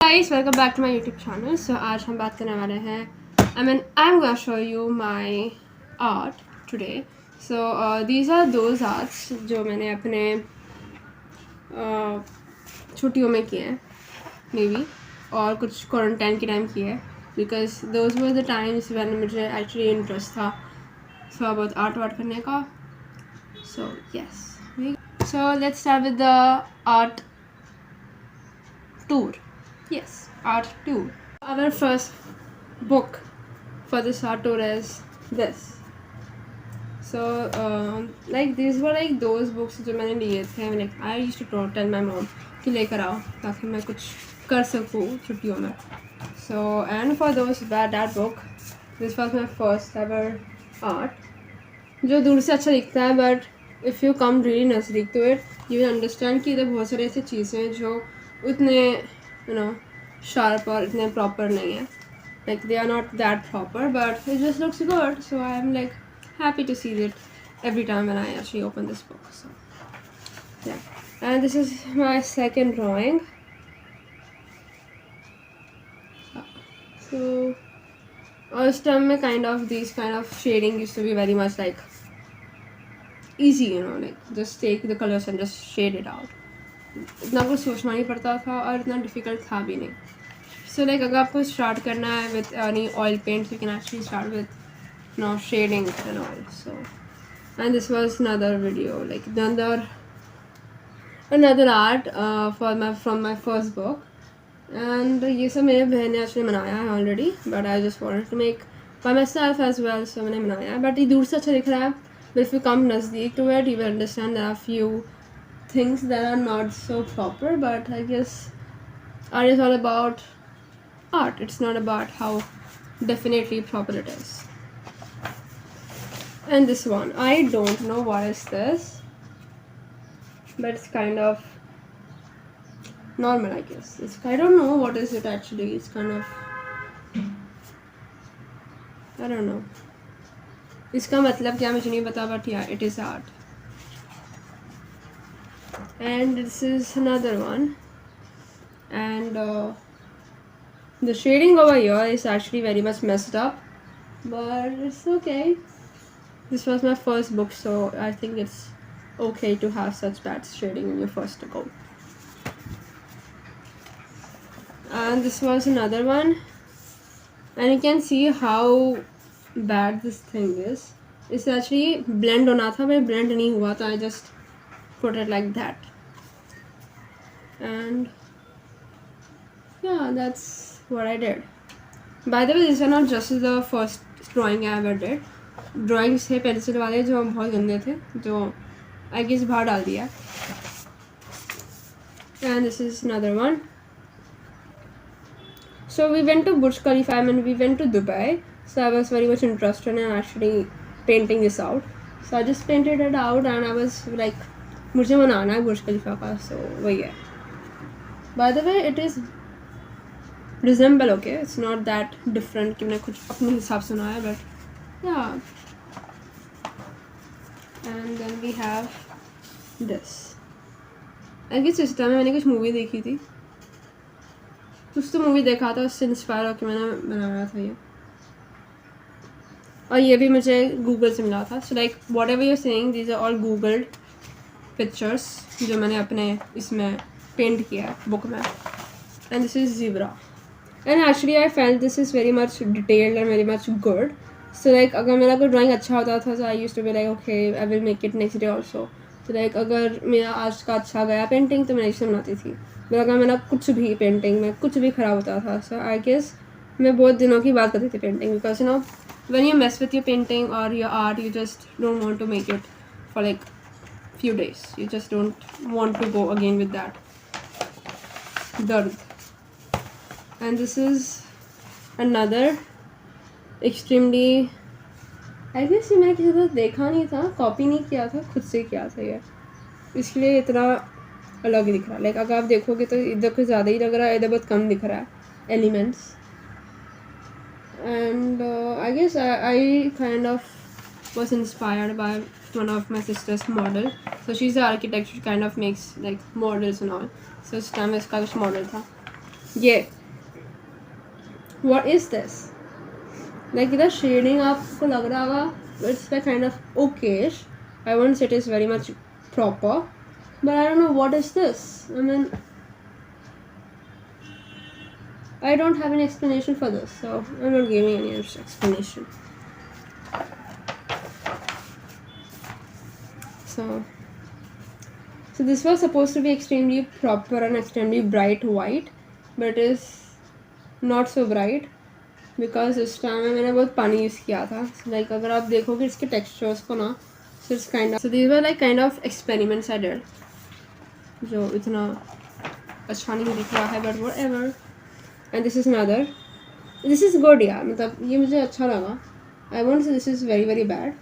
Guys, welcome back to my YouTube channel. So आज हम बात करने वाले हैं I'm gonna show you my art today. So these are those arts जो मैंने अपने छुट्टियों में किए हैं मे बी, और कुछ क्वारंटाइन के टाइम किए हैं, because those were the times when मुझे एक्चुअली इंटरेस्ट था थोड़ा बहुत आर्ट वार्ट करने का. So yes, so let's start with the art tour. Yes, art tour. Our first book for this art tour is this. So like these were like those books जो मैंने लिए थे. Like I used to tell my mom कि लेकर आओ ताकि मैं कुछ कर सकूँ छुट्टियों में. So and for those that book, this was my first ever art. जो दूर से अच्छा दिखता है, but if you come really नज़दीक to it, you will understand कि इधर बहुत सारी ऐसी चीज़ें हैं जो उतने शार्प और इतने प्रॉपर नहीं है. Like they are not that proper, but it just looks good. So I am like happy to see it every time when I actually open this book. So yeah, and this is my second drawing. So first time में kind of shading used to be very much like easy, like just take the colors and just shade it out. इतना कुछ सोचना नहीं पड़ता था और इतना difficult था भी नहीं. सो लाइक अगर आपको स्टार्ट करना है with any oil paints, you can actually start with shading and all. So and this was another video, like another art from my first book. And ये सब मेरे बहन ने एक्चुअली बनाया है already, but I just wanted to make by myself as well. So मैंने बनाया है, बट ये दूर से अच्छा दिख रहा है. बट इफ़ यू कम नज़दीक टू इट, you will understand there are few things that are not so proper. But I guess art is all about art. It's not about how definitely proper it is. And this one, I don't know what is this, but it's kind of normal, I guess. I don't know what is it actually. It's kind of, I don't know इसका मतलब क्या मुझे नहीं पता, but yeah, it is art. And this is another one, and the shading over here is actually very much messed up, but it's okay. This was my first book, so I think it's okay to have such bad shading in your first go. And this was another one, and you can see how bad this thing is. It's actually blend होना था, but blend नहीं हुआ, तो I just put it like that. And yeah, that's what I did. By the way, these are not just the first drawing I ever did. Drawings थे pencil वाले जो बहुत गंदे थे, जो I guess बाहर डाल दिया. And this is another one. So we went to Burj Khalifa, and we went to Dubai. So I was very much interested in actually painting this out. So I just painted it out, and I was like, मुझे बनाना है बुर्ज खलीफा का. So वही है. By the way, it is resemble, okay? It's not that different कि मैंने कुछ अपने हिसाब से बनाया, but yeah. And then we have this. I guess इस टाइम मैंने कुछ मूवी देखी थी, कुछ तो मूवी देखा था, उससे इंस्पायर होकर मैंने बनाया था ये. और ये भी मुझे गूगल से मिला था. So like whatever you're saying, these are all googled pictures जो मैंने अपने इसमें पेंट किया है बुक में. And this is zebra. And actually I felt this is very much detailed and very much good. So like अगर मेरा कोई ड्राइंग अच्छा होता था, तो I used to be like okay I will make it next day also. तो like अगर मेरा आज का अच्छा गया पेंटिंग, तो मैं इससे बनाती थी. बट अगर मेरा कुछ भी पेंटिंग में कुछ भी ख़राब होता था, सो आई गेस मैं बहुत दिनों की बात करती थी painting. Because you know when you mess with your painting or your art, you just don't want to make it for like few days. You just don't want to go again with that dard. And this is another extremely, I guess ये मैंने किसी तरह देखा नहीं था, copy नहीं किया था, खुद से किया था ये, इसलिए इतना अलग दिख रहा है. लाइक अगर आप देखोगे तो इधर कुछ ज़्यादा ही लग रहा है, इधर बहुत कम दिख रहा है elements. And I guess I kind of was inspired by one of my sister's model. So she's an architect, she kind of makes like models and all. So इस टाइम इसका कुछ मॉडल था ये. What is this? Like the shading आपको लग रहा होगा it's like kind of okayish. I won't say it is very much proper, but I don't know what is this. I mean, I don't have any explanation for this, so I'm not giving any explanation. So this was supposed to be extremely proper and extremely bright white, but it is not so bright because इस time में मैंने बहुत पानी use किया था. Like अगर आप देखोगे इसके textures को ना, so it's kind of, so these were like kind of experiments I did, जो इतना अच्छा नहीं दिख रहा है, but whatever. And this is another. This is good, yeah. मतलब ये मुझे अच्छा लगा. I won't say this is very very bad,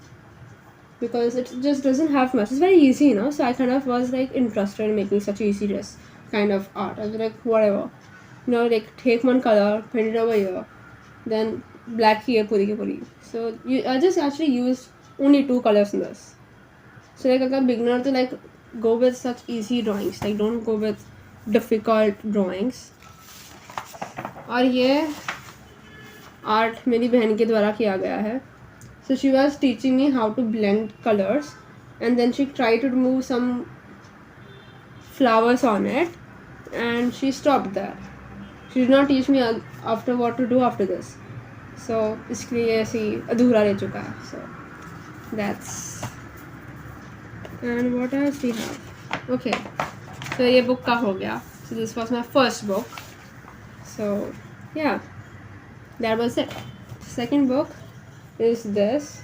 because it just doesn't have much. It's very easy, you know. So I kind of was like interested in making such easy dress kind of art. I was like, whatever, you know, like take one color, paint it over here, then black here, puri ki puri. So I just actually used only 2 colors in this. So like अगर beginner to like go with such easy drawings, like don't go with difficult drawings. और ये art मेरी बहन के द्वारा किया गया है. So she was teaching me how to blend colors, and then she tried to remove some flowers on it, and she stopped there. She did not teach me after what to do after this. So इसके लिए ऐसी अधूरा रह चुका है. So that's, and what else we have? Okay, so ये book का हो गया. So this was my first book. So yeah, that was it. Second book is this.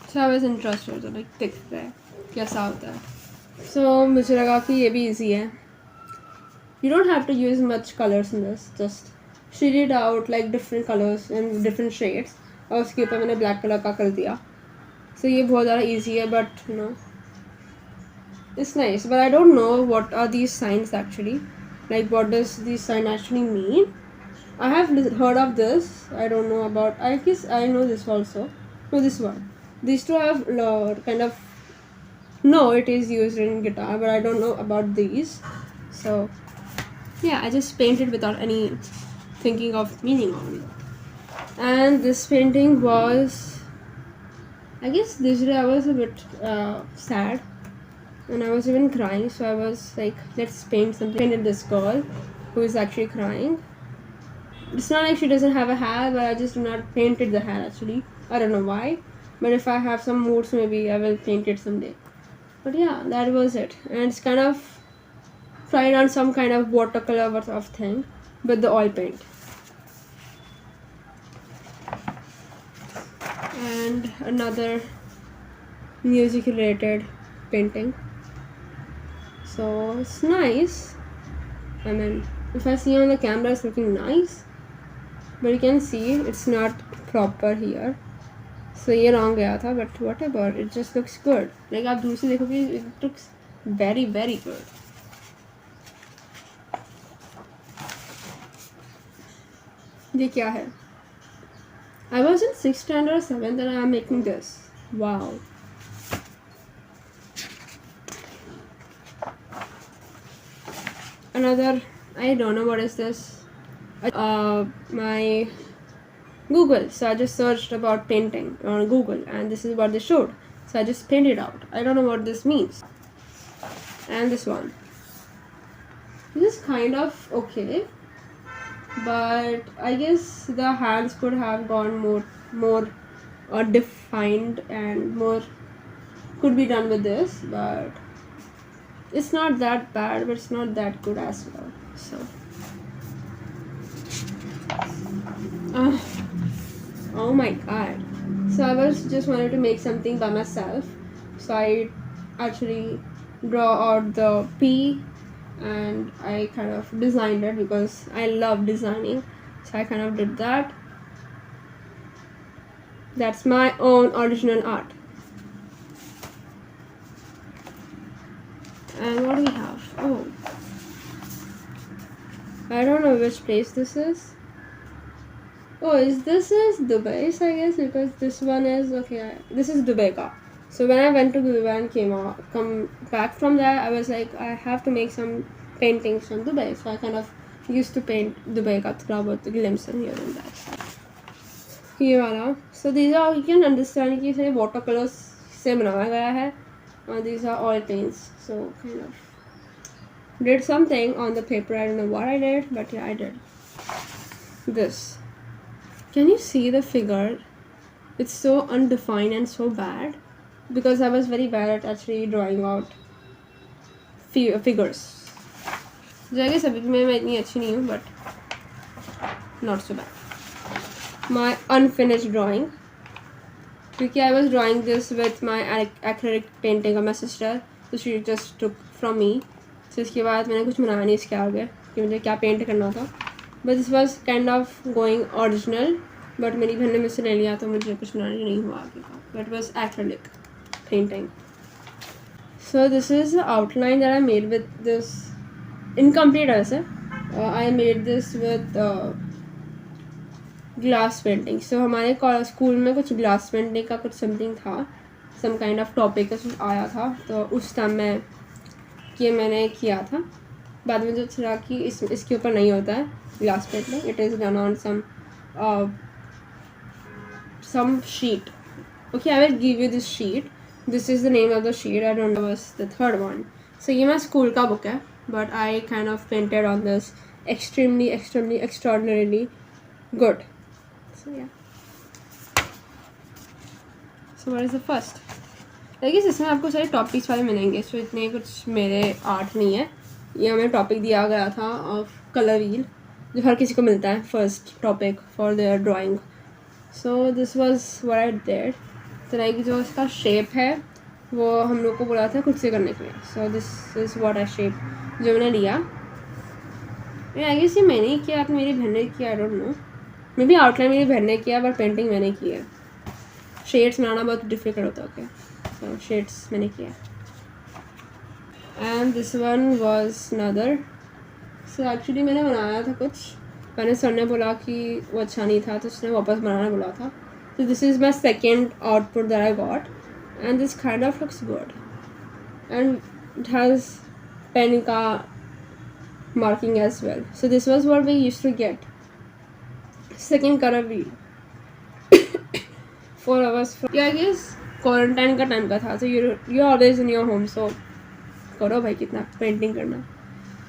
So I was interested to like दिखता है कैसा होता है. So मुझे लगा कि ये भी easy है. You don't have to use much colors in this. Just shade it out like different colors and different shades. और उसके ऊपर मैंने black color का कर दिया. So ये बहुत ज़्यादा easy है, but you know, it's nice. But I don't know what are these signs actually. Like what does these sign actually mean? I have heard of this. I don't know about. I guess I know this also. No, this one. These two I have kind of know it is used in guitar, but I don't know about these. So yeah, I just painted without any thinking of meaning on it. And this painting was, I guess this day I was a bit sad, and I was even crying. So I was like, let's paint something. Painted this girl who is actually crying. It's not like she doesn't have a hair, but I just do not painted the hair actually. I don't know why, but if I have some moods, maybe I will paint it someday. But yeah, that was it. And it's kind of tried on some kind of watercolor of thing with the oil paint. And another music related painting. So it's nice. I mean, if I see on the camera, it's looking nice, but you can see it's not proper here. So ये wrong गया था, but whatever, it just looks good. Like आप दूर से देखोगे, it looks very very good. ये क्या है? I was in 6th standard or 7th and I am making this. Wow. Another, I don't know what is this. My Google. So I just searched about painting on Google, and this is what they showed. So I just painted out. I don't know what this means. And this one. This is kind of okay, but I guess the hands could have gone more defined, and more could be done with this, but it's not that bad, but it's not that good as well. So oh my god. So I was just wanted to make something by myself, so I actually draw out the P, and I kind of designed it because I love designing. So I kind of did that. That's my own original art. And what do we have? Oh, I don't know which place this is. Oh, is Dubai? So I guess because this one is okay. This is Dubai ka. So when I went to Dubai and come back from there, I was like, I have to make some paintings from Dubai. So I kind of used to paint Dubai ka थोड़ा बहुत glimpse here and there. ये वाला. So these are, you can understand कि इसे watercolors से बनाया गया है. These are oil paints. So kind of did something on the paper. I don't know what I did, but yeah, I did this. Can you see the figure? It's so undefined and so bad because I was very bad at actually drawing out figures. जो है कि सभी में मैं इतनी अच्छी नहीं हूँ, but not so bad. My unfinished drawing, क्योंकि I was drawing this with my acrylic painting of my sister, so she just took from me. So इसके बाद मैंने कुछ बनाया नहीं इसके आगे कि मुझे क्या पेंट करना था. But this was kind of going original, but मेरी बहन ने मुझसे ले लिया तो मुझे कुछ बनाना नहीं हुआ आगे का. But it was acrylic painting. So this is the outline that I made with this incomplete ऐसे. I made this with glass painting. So हमारे स्कूल में कुछ glass painting का कुछ something था, some kind of topic कुछ आया था, तो उस टाइम में ये मैंने किया था. बाद में जो चला कि इसके ऊपर नहीं होता है glass painting. It is done on some sheet. Okay, I will give you this sheet. This is the name of the sheet. I don't know what's the third one. So ये मेरा स्कूल का book है, but I kind of painted on this extremely extraordinarily good. So yeah. So what is the first? लेकिन इसमें आपको सारे topics वाले मिलेंगे. So इतने कुछ मेरे आर्ट नहीं है. ये हमें टॉपिक दिया गया था ऑफ कलर व्हील, जो हर किसी को मिलता है first topic for their drawing. So this was what I did. तो लाइक जो इसका शेप है वो हम लोग को बोला था खुद से करने के लिए. So this is what I shape जो मैंने लिया. आई गेस ये मैंने ही किया, आपने मेरी बहन ने किया. I don't know, may be outline मेरी बहन ने किया बट पेंटिंग मैंने की है. शेड्स बनाना बहुत डिफिकल्ट होता है. ओके, सो शेड्स मैंने किया. And this one was another. So actually मैंने बनाया था कुछ, मैंने सर ने बोला कि वो अच्छा नहीं था तो उसने वापस बनाना बोला था. So this is my second output that I got, and this kind of looks good, and it has pen ka marking as well. So this was what we used to get. Second color wheel. 4 hours from, yeah, I guess quarantine का time का था, so you're always in your home, so करो भाई कितना painting करना.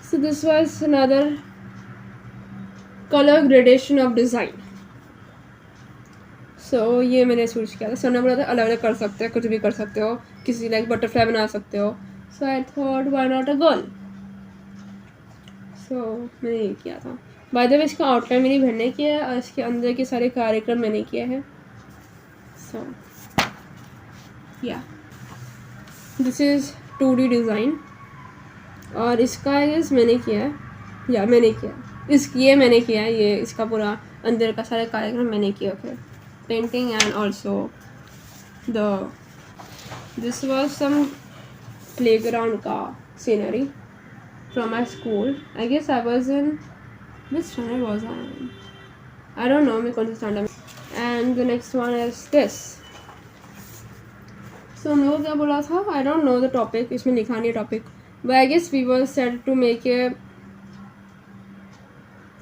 So this was another color gradation of design. So ये मैंने सोच किया था. सर ने बोला था अलग अलग कर सकते हो, कुछ भी कर सकते हो, किसी लाइक बटरफ्लाई बना सकते हो. So I thought why not a girl. So मैंने ये किया था. By the way इसका आउटलाइन मेरी बहन ने किया है और इसके अंदर के सारे कार्यक्रम मैंने किए हैं. So yeah, this is 2D design. और इसका आइस मैंने किया है, या मैंने किया ये मैंने किया है. ये इसका पूरा अंदर का सारे कार्यक्रम मैंने किया. Okay, painting and also this was some playground ka scenery from my school. I guess I was in, which standard was I in? I don't know, मैं कौन सा standard. And the next one is this. So हम लोग क्या बोला था, I don't know the topic, इसमें लिखा नहीं topic, but I guess we were said to make a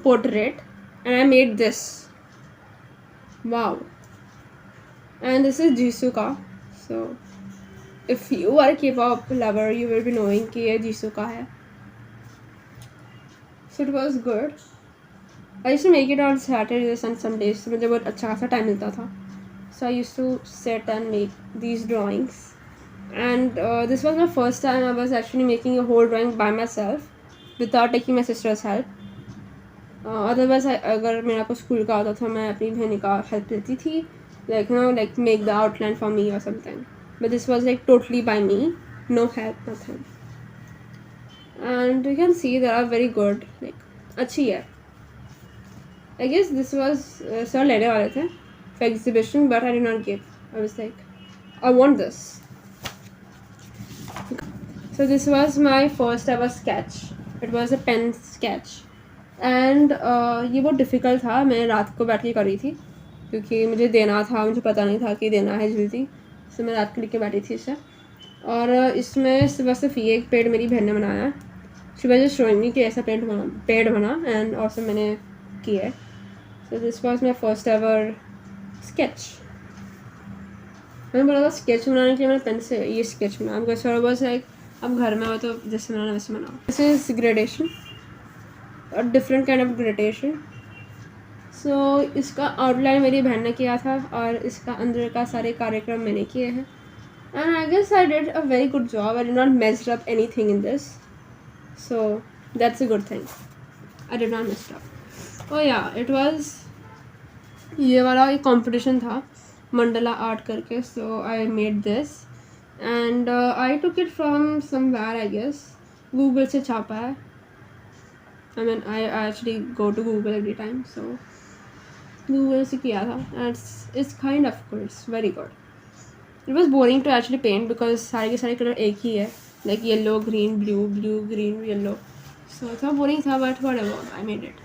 portrait and I made this. Wow. And this is Jisoo ka. So if you are a K-pop lover, you will be knowing कि ये Jisoo का है. So it was good. I used to make it on Saturdays and some days. मुझे बहुत अच्छा खासा time मिलता था. So I used to sit and make these drawings. And this was my first time I was actually making a whole drawing by myself without taking my sister's help. Otherwise अगर मेरा कुछ school का आता था मैं अपनी बहन का हेल्प लेती थी, like like make the outline for me or something. But this was like totally by me, no help, nothing. And you can see they are very good, like अच्छी है. I guess this was sir लेने वाले थे for exhibition, but I did not give. I was like, I want this. So this was my first ever sketch. It was a pen sketch and ये बहुत difficult था, मैं रात को बैठ के करी थी क्योंकि मुझे देना था, मुझे पता नहीं था कि देना है जल्दी, तो मैं रात को लिख के बैठी थी इसे। और इसमें सिर्फ ये एक पेड़ मेरी बहन ने बनाया है। She was just showing me कि ऐसा पेड़ बना एंड ऑल्सो मैंने किया है। So this was my first ever sketch. मैंने बोला था स्केच बनाने के लिए मैंने पेन से ये स्केच बनाया, बिकॉज सर वाज लाइक अब घर में हो तो जैसे बनाना वैसे बनाओ। दिस इज ग्रेडेशन, और डिफरेंट काइंड ऑफ ग्रेडेशन। सो इसका आउटलाइन मेरी बहन ने किया था और इसका अंदर का सारे कार्यक्रम मैंने किए हैं। And I guess I did a very good job, I did not messed up anything in this, so that's a good thing, I did not messed up. Oh yeah, it was ये वाला एक competition था mandala art करके, so I made this and I took it from somewhere, I guess Google से छापा है। I mean, I actually go to Google every time, so Google से किया था and it's kind of good, it's very good. It was boring to actually paint because सारे के सारे colour एक ही है, like yellow, green, blue, blue, green, yellow. So थोड़ा boring था, but whatever, I made it.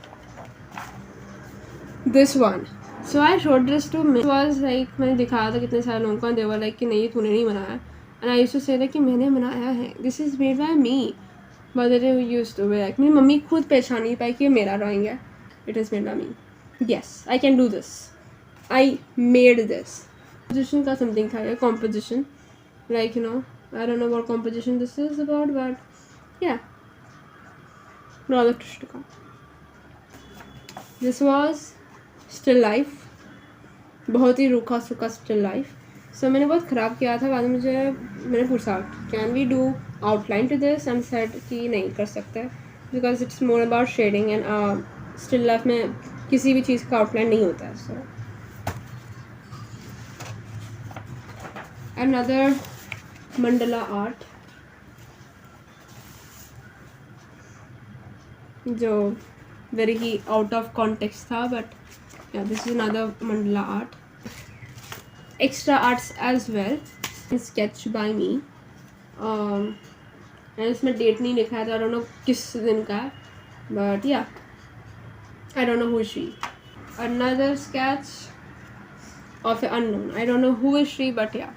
This one. So I showed this to me. It was like मैंने दिखाया था कितने सारे लोगों को, they were like कि नहीं तूने नहीं बनाया, and I used to say that कि मैंने बनाया है, this is made by me. Mother used to be like, मेरी मम्मी खुद पहचान नहीं पाई कि ये मेरा ड्राइंग है, it is made by me. Yes, I can do this. I made this. Composition का something था ये, composition, like you know, I don't know what composition this is about, but yeah, Radha Krishna का. This was still life, बहुत ही रूखा सूखा still life. So मैंने बहुत ख़राब किया था, बाद में मैंने पूछा can we do outline to this, and said कि नहीं कर सकते because it's more about shading and still life में किसी भी चीज़ का आउटलाइन नहीं होता है. सो अनदर मंडला आर्ट जो वेरी ही आउट ऑफ कॉन्टेक्स्ट था, but this is another mandala art. Extra arts as well, sketch by me. And इसमें डेट नहीं लिखा है, तो I don't know किस दिन का है, but yeah, I don't know who is she. Another sketch of an unknown. I don't know who is she, but yeah.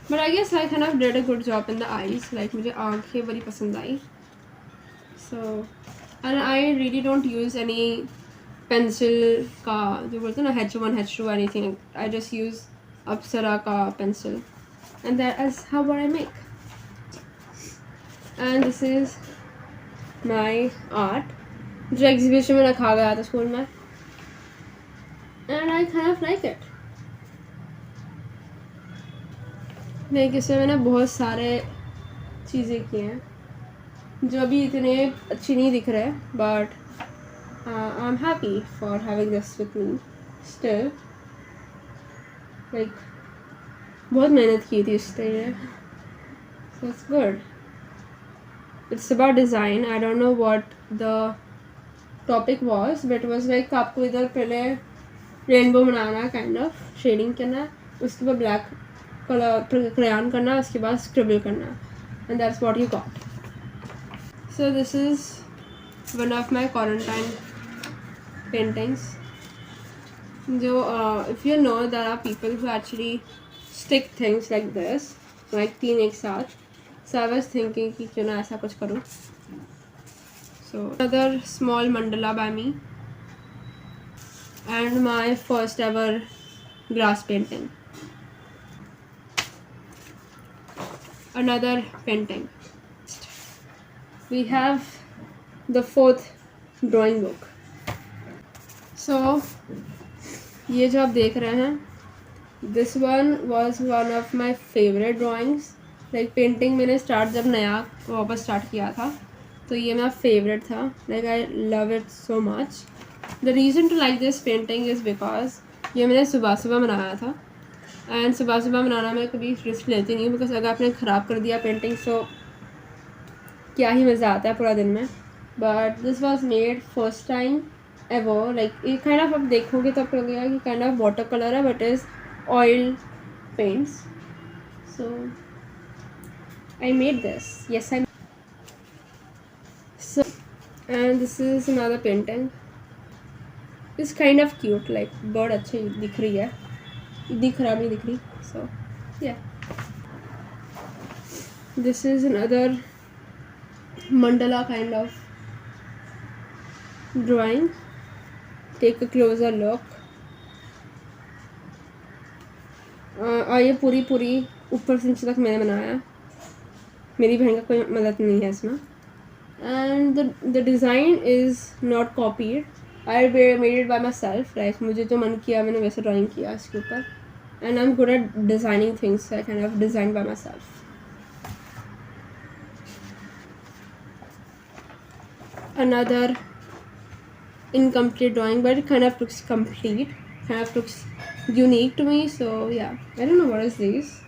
But I guess I kind of did a good job in the eyes. Like मुझे आँखें बड़ी पसंद आई. So and I really don't use any pencil का जो बोलते हैं ना H1 H2 anything, I just use Apsara का pencil and that is how what I make. And this is my art जो एग्जीबिशन में रखा गया था स्कूल में, and I kind of like it. Like इसमें मैंने बहुत सारे चीज़ें की हैं जो अभी इतने अच्छी नहीं दिख रहे, but I'm happy for having this with me still. Like बहुत मेहनत की थी इस लिए, so it's good. It's about design. I don't know what the topic was, but it was like आपको इधर पहले रेनबो बनाना, काइंड ऑफ शेडिंग करना, उसके बाद ब्लैक कलर क्रेयॉन करना, उसके बाद स्क्रिबल करना, and that's what you got. So this is one of my quarantine paintings. जो if you know there are people who actually stick things like this, like 3 एक साथ, so I was thinking कि क्यों ना ऐसा कुछ करूँ. So another small mandala by me and my first ever grass painting. Another painting. We have the 4th drawing book. So ये जो आप देख रहे हैं, this one was one of my favorite drawings. Like painting मैंने start जब नया वापस स्टार्ट किया था, तो ये मेरा फेवरेट था. Like I love it so much. The reason to like this painting is because ये मैंने सुबह सुबह बनाया था, एंड सुबह सुबह बनाना मैं कभी रिस्क लेती नहीं, बिकॉज अगर आपने ख़राब कर दिया पेंटिंग तो क्या ही मज़ा आता है पूरा दिन में. But this was made first time ever. Like ये काइंड ऑफ आप देखोगे तो आपको लगेगा कि काइंड ऑफ वाटर कलर है, but is oil paints. So I made this. Yes I. So and this this is another painting. It's kind of cute, like bird अच्छी दिख रही है, इतनी खराब नहीं दिख रही. So yeah, this is another mandala kind of drawing. Take a closer look. और ये पूरी ऊपर से नीचे तक मैंने बनाया, मेरी बहन का कोई मदद नहीं है इसमें. And the design is not copied. I made it by myself. Like मुझे जो मन किया मैंने वैसे ड्राइंग किया इसके ऊपर. And I'm good at designing things, so I kind of designed by myself. Another incomplete drawing, but it kind of looks complete, kind of looks unique to me. So yeah, I don't know what is this.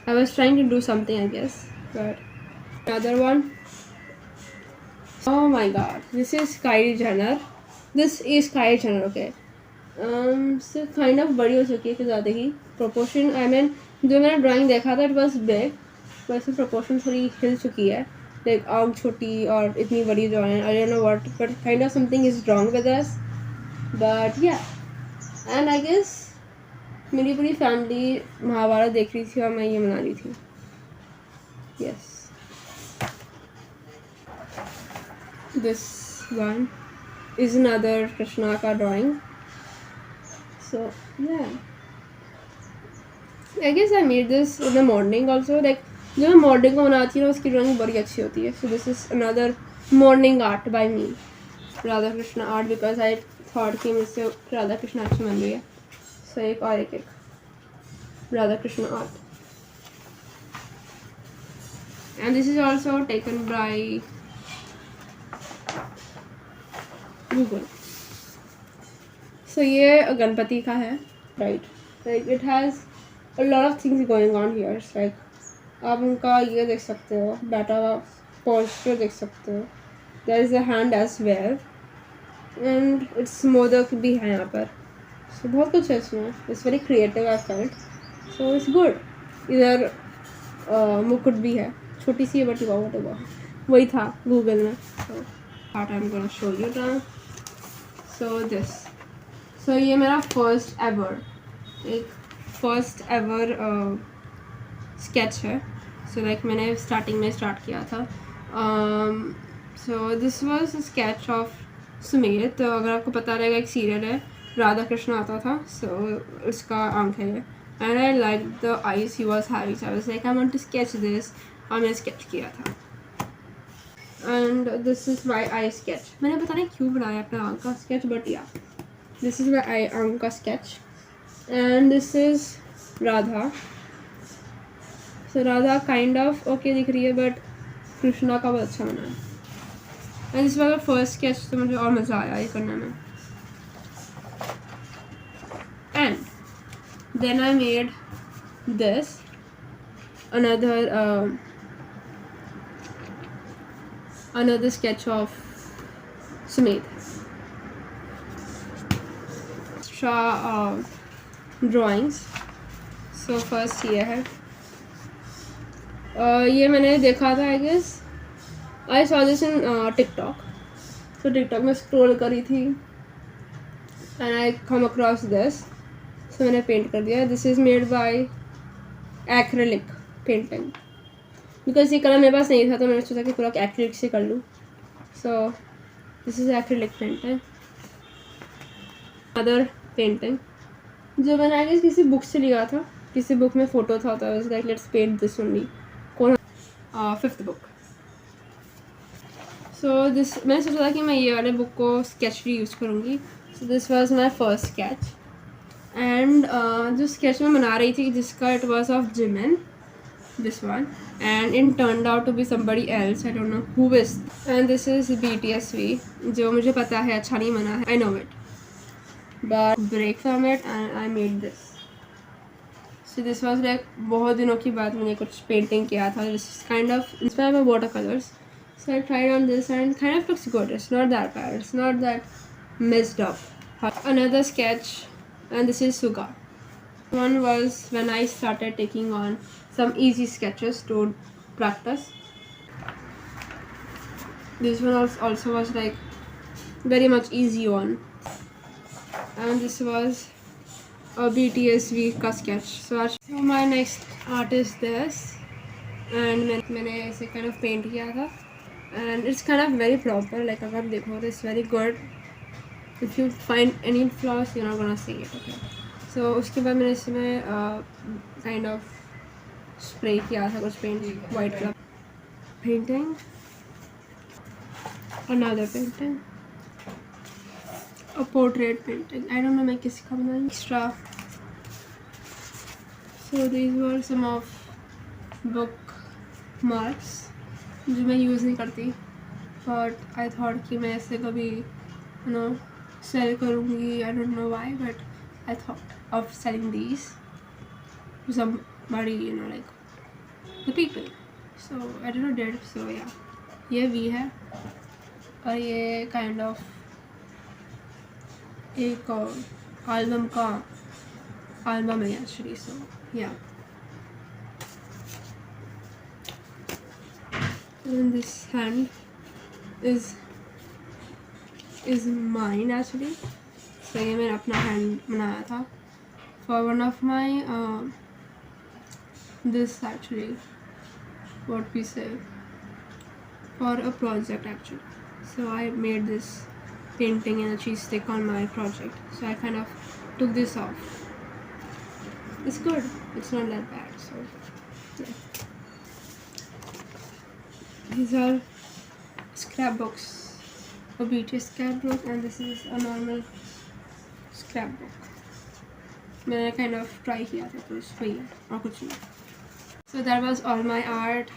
I was trying to do something, I guess. But another one. Oh my god, this is Kylie Jenner. This is Kylie Jenner, okay. So kind of बड़ी हो चुकी है कुछ ज़्यादा ही. Proportion, I mean, जो मैंने drawing देखा था, it was big. वैसे proportion थोड़ी हिल चुकी है. Like आँख छोटी और इतनी बड़ी जो है. I don't know what, but kind of something is wrong with us. But yeah, and I guess मेरी पूरी family महाभारत देख रही थी और मैं ये बना रही थी. Yes. This one is another Krishna ka drawing. So yeah, I guess I made this in the morning also. Like जो मैं morning को बनाती हूँ उसकी drawing बड़ी अच्छी होती है. So this is another morning art by me, Radha Krishna art, because I thought कि मुझसे Radha Krishna अच्छी बन रही है. So एक और एक Radha Krishna art. And this is also taken by Google. So ये गणपति का है, right? Like it has a lot of things going on here. It's like आप उनका ये देख सकते हो, बैठा हुआ posture देख सकते हो. There is a hand as well, and it's modak भी है यहाँ पर. So बहुत कुछ है इसमें. It's very creative I felt. So it's good. इधर मुकुट भी है, छोटी सी है बट वाह वही था Google में. So what I'm gonna show you now. So this. So ये मेरा first ever sketch है. So like मैंने starting में start किया था. So this was a sketch of Sumedh. तो अगर आपको पता रहेगा एक सीरियल है राधा कृष्ण आता था. So उसका आंख है ये. And I liked the eyes he was having. So I was like I want to sketch this. और मैंने sketch किया था. And this is my eye sketch. मैंने पता नहीं क्यों बनाया अपना आँख का sketch, but yeah, this is my eye आँख का sketch. And this is Radha. So Radha kind of okay दिख रही है, but कृष्णा का बहुत अच्छा बना है. And this was my first sketch, तो मुझे और मज़ा आया ये करने में. And then I made this another sketch of Sumedh. Drawings. So first ये है. ये मैंने देखा था I guess. I saw this in TikTok. So TikTok में scroll करी थी and I come across this. So मैंने paint कर दिया. This is made by acrylic painting. Because ये कलर मेरे पास नहीं था तो मैंने सोचा कि पूरा एक्रिलिक से कर लूँ. So this is acrylic painting. Other painting जो मैंने आई गेस किसी बुक से लिया था, किसी बुक में फ़ोटो था तो I was like let's paint this only. कौन 5th book. So this मैंने सोचा था कि मैं ये वाले बुक को sketch भी यूज़ करूँगी. So this was my first sketch. And जो sketch मैं बना रही थी जिसका it was of Jimin. This one, and it turned out to be somebody else. I don't know who is. And this is BTSV जो मुझे पता है अच्छा नहीं बना है. I know it, but break from it and I made this. So this was like बहुत दिनों की बाद मैंने कुछ painting किया था. This is kind of inspired by watercolors. So I tried on this and kind of looks good. It's not that bad. It's not that messed up. Another sketch, and this is Suga. One was when I started taking on some easy sketches to practice. This one also was like very much easy one. And this was a BTSV का sketch. So my next art is this, and मैंने ऐसे kind of paint किया था, and it's kind of very proper. Like अगर देखो तो it's very good. If you find any flaws, you're not gonna see it. Okay. So उसके बाद मैंने इसमें kind of spray किया था कुछ paint, white color painting, another painting, a portrait painting. I don't know मैं किसका बनाई. Extra. So these were some of bookmarks जो मैं यूज़ नहीं करती, but I thought कि मैं ऐसे कभी sell करूँगी. I don't know why, but I thought of selling these to somebody, like the people. So I don't know did. So yeah, ये V है और ये kind of एक album का album है actually. So yeah. And this hand is mine actually. So ये मैंने अपना hand बनाया था for one of my this actually what we say for a project actually. So I made this painting and a cheese stick on my project. So I kind of took this off. It's good. It's not that bad. So yeah. These are scrapbooks. A BTS scrapbook, and this is a normal scrapbook. मैंने kind of try किया था तो इस वही है और कुछ नहीं. So that was all my art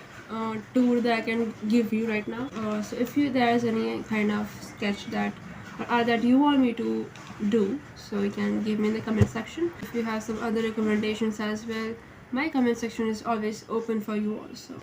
tour that I can give you right now. So if there is any kind of sketch that you want me to do, so you can give me in the comment section. If you have some other recommendations as well, my comment section is always open for you also.